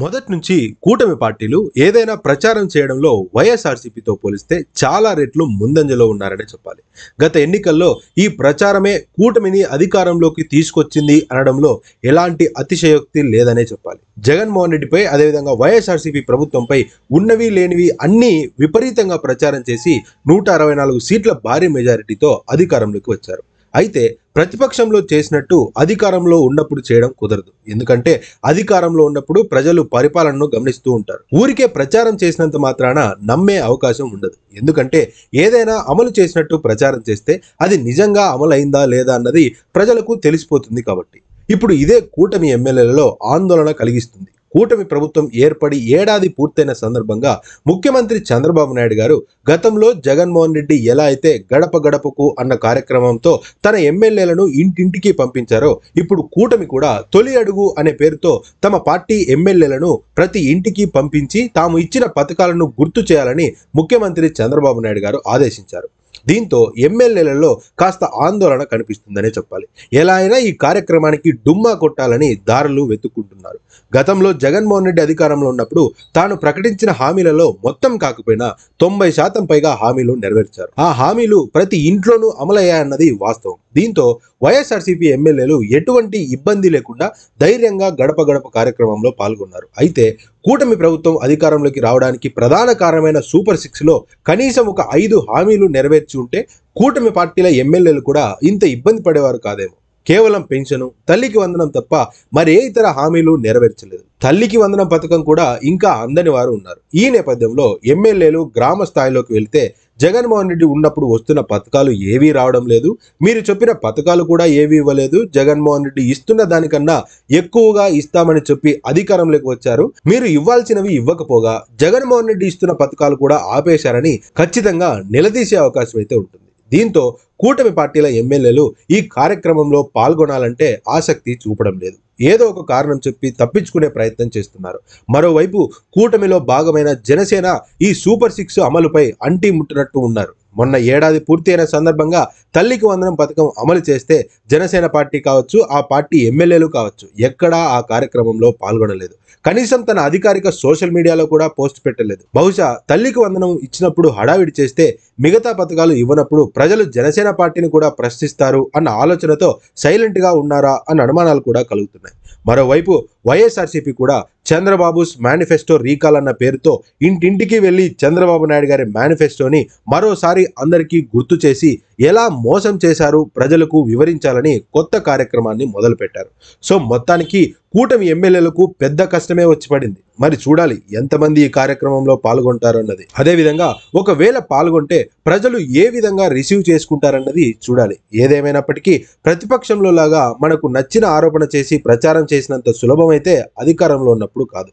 మొదటి నుంచి కూటమి పార్టీలు ఏదైనా ప్రచారం చేయడంలో వైఎస్ఆర్సీపీతో పోలిస్తే చాలా రెట్లు ముందంజలో ఉన్నారనే చెప్పాలి. గత ఎన్నికల్లో ఈ ప్రచారమే కూటమిని అధికారంలోకి తీసుకొచ్చింది అనడంలో ఎలాంటి అతిశయోక్తి లేదనే చెప్పాలి. జగన్మోహన్ రెడ్డిపై అదేవిధంగా వైఎస్ఆర్సీపీ ప్రభుత్వంపై ఉన్నవి లేనివి అన్నీ విపరీతంగా ప్రచారం చేసి 164 సీట్ల భారీ మెజారిటీతో అధికారంలోకి వచ్చారు. అయితే ప్రతిపక్షంలో చేసినట్టు అధికారంలో ఉన్నప్పుడు చేయడం కుదరదు. ఎందుకంటే అధికారంలో ఉన్నప్పుడు ప్రజలు పరిపాలనను గమనిస్తూ ఉంటారు. ఊరికే ప్రచారం చేసినంత మాత్రాన నమ్మే అవకాశం ఉండదు. ఎందుకంటే ఏదైనా అమలు చేసినట్టు ప్రచారం చేస్తే అది నిజంగా అమలైందా లేదా అన్నది ప్రజలకు తెలిసిపోతుంది. కాబట్టి ఇప్పుడు ఇదే కూటమి ఎమ్మెల్యేలలో ఆందోళన కలిగిస్తుంది. కూటమి ప్రభుత్వం ఏర్పడి ఏడాది పూర్తయిన సందర్భంగా ముఖ్యమంత్రి చంద్రబాబు నాయుడు గారు గతంలో జగన్మోహన్ రెడ్డి ఎలా అయితే గడప గడపకు అన్న కార్యక్రమంతో తన ఎమ్మెల్యేలను ఇంటింటికి పంపించారో, ఇప్పుడు కూటమి కూడా తొలి అడుగు అనే పేరుతో తమ పార్టీ ఎమ్మెల్యేలను ప్రతి ఇంటికి పంపించి తాము ఇచ్చిన పథకాలను గుర్తు చేయాలని ముఖ్యమంత్రి చంద్రబాబు నాయుడు గారు ఆదేశించారు. దీంతో ఎమ్మెల్యేలలో కాస్త ఆందోళన కనిపిస్తుందనే చెప్పాలి. ఎలా అయినా ఈ కార్యక్రమానికి డుమ్మా కొట్టాలని దారులు వెతుక్కుంటున్నారు. గతంలో జగన్మోహన్ రెడ్డి అధికారంలో ఉన్నప్పుడు తాను ప్రకటించిన హామీలలో మొత్తం కాకపోయినా 90% పైగా హామీలు నెరవేర్చారు. ఆ హామీలు ప్రతి ఇంట్లోనూ అమలయ్యాయన్నది వాస్తవం. దీంతో వైఎస్ఆర్సీపీ ఎమ్మెల్యేలు ఎటువంటి ఇబ్బంది లేకుండా ధైర్యంగా గడప గడప కార్యక్రమంలో పాల్గొన్నారు. అయితే కూటమి ప్రభుత్వం అధికారంలోకి రావడానికి ప్రధాన కారణమైన సూపర్ 6లో కనీసం ఒక 5 హామీలు నెరవేర్చి ఉంటే కూటమి పార్టీల ఎమ్మెల్యేలు కూడా ఇంత ఇబ్బంది పడేవారు కాదేమో. కేవలం పెన్షను, తల్లికి వందనం తప్ప మరే ఇతర హామీలు నెరవేర్చలేదు. తల్లికి వందనం పథకం కూడా ఇంకా అందని వారు ఉన్నారు. ఈ నేపథ్యంలో ఎమ్మెల్యేలు గ్రామ స్థాయిలోకి వెళ్తే జగన్మోహన్ రెడ్డి ఉన్నప్పుడు వస్తున్న పథకాలు ఏవీ రావడం లేదు, మీరు చెప్పిన పథకాలు కూడా ఏవీ ఇవ్వలేదు, జగన్మోహన్ రెడ్డి ఇస్తున్న దానికన్నా ఎక్కువగా ఇస్తామని చెప్పి అధికారంలోకి వచ్చారు, మీరు ఇవ్వాల్సినవి ఇవ్వకపోగా జగన్మోహన్ రెడ్డి ఇస్తున్న పథకాలు కూడా ఆపేశారని ఖచ్చితంగా నిలదీసే అవకాశం అయితే ఉంటుంది. దీంతో కూటమి పార్టీల ఎమ్మెల్యేలు ఈ కార్యక్రమంలో పాల్గొనాలంటే ఆసక్తి చూపడం లేదు. ఏదో ఒక కారణం చెప్పి తప్పించుకునే ప్రయత్నం చేస్తున్నారు. మరోవైపు కూటమిలో భాగమైన జనసేన ఈ సూపర్ 6 అమలుపై అంటి ముట్టినట్టు ఉన్నారు. మొన్న ఏడాది పూర్తి అయిన సందర్భంగా తల్లికి వందనం పథకం అమలు చేస్తే జనసేన పార్టీ కావచ్చు, ఆ పార్టీ ఎమ్మెల్యేలు కావచ్చు, ఎక్కడా ఆ కార్యక్రమంలో పాల్గొనలేదు. కనీసం తన అధికారిక సోషల్ మీడియాలో కూడా పోస్ట్ పెట్టలేదు. బహుశా తల్లికి వందనం ఇచ్చినప్పుడు హడావిడి చేస్తే మిగతా పథకాలు ఇవ్వనప్పుడు ప్రజలు జనసేన పార్టీని కూడా ప్రశ్నిస్తారు అన్న ఆలోచనతో సైలెంట్ గా ఉన్నారా అన్న అనుమానాలు కూడా కలుగుతున్నాయి. మరోవైపు వైఎస్ఆర్సీపీ కూడా చంద్రబాబుస్ మేనిఫెస్టో రీకాల్ అన్న పేరుతో ఇంటింటికి వెళ్లి చంద్రబాబు నాయుడు గారి మేనిఫెస్టోని మరోసారి అందరికీ గుర్తు చేసి ఎలా మోసం చేశారు ప్రజలకు వివరించాలని కొత్త కార్యక్రమాన్ని మొదలుపెట్టారు. సో మొత్తానికి కూటమి ఎమ్మెల్యేలకు పెద్ద కష్టమే వచ్చి పడింది. మరి చూడాలి ఎంతమంది ఈ కార్యక్రమంలో పాల్గొంటారు అన్నది. అదేవిధంగా ఒకవేళ పాల్గొంటే ప్రజలు ఏ విధంగా రిసీవ్ చేసుకుంటారన్నది చూడాలి. ఏదేమైనప్పటికీ ప్రతిపక్షంలో లాగా మనకు నచ్చిన ఆరోపణ చేసి ప్రచారం చేసినంత సులభమైతే అధికారంలో ఉన్నప్పుడు కాదు.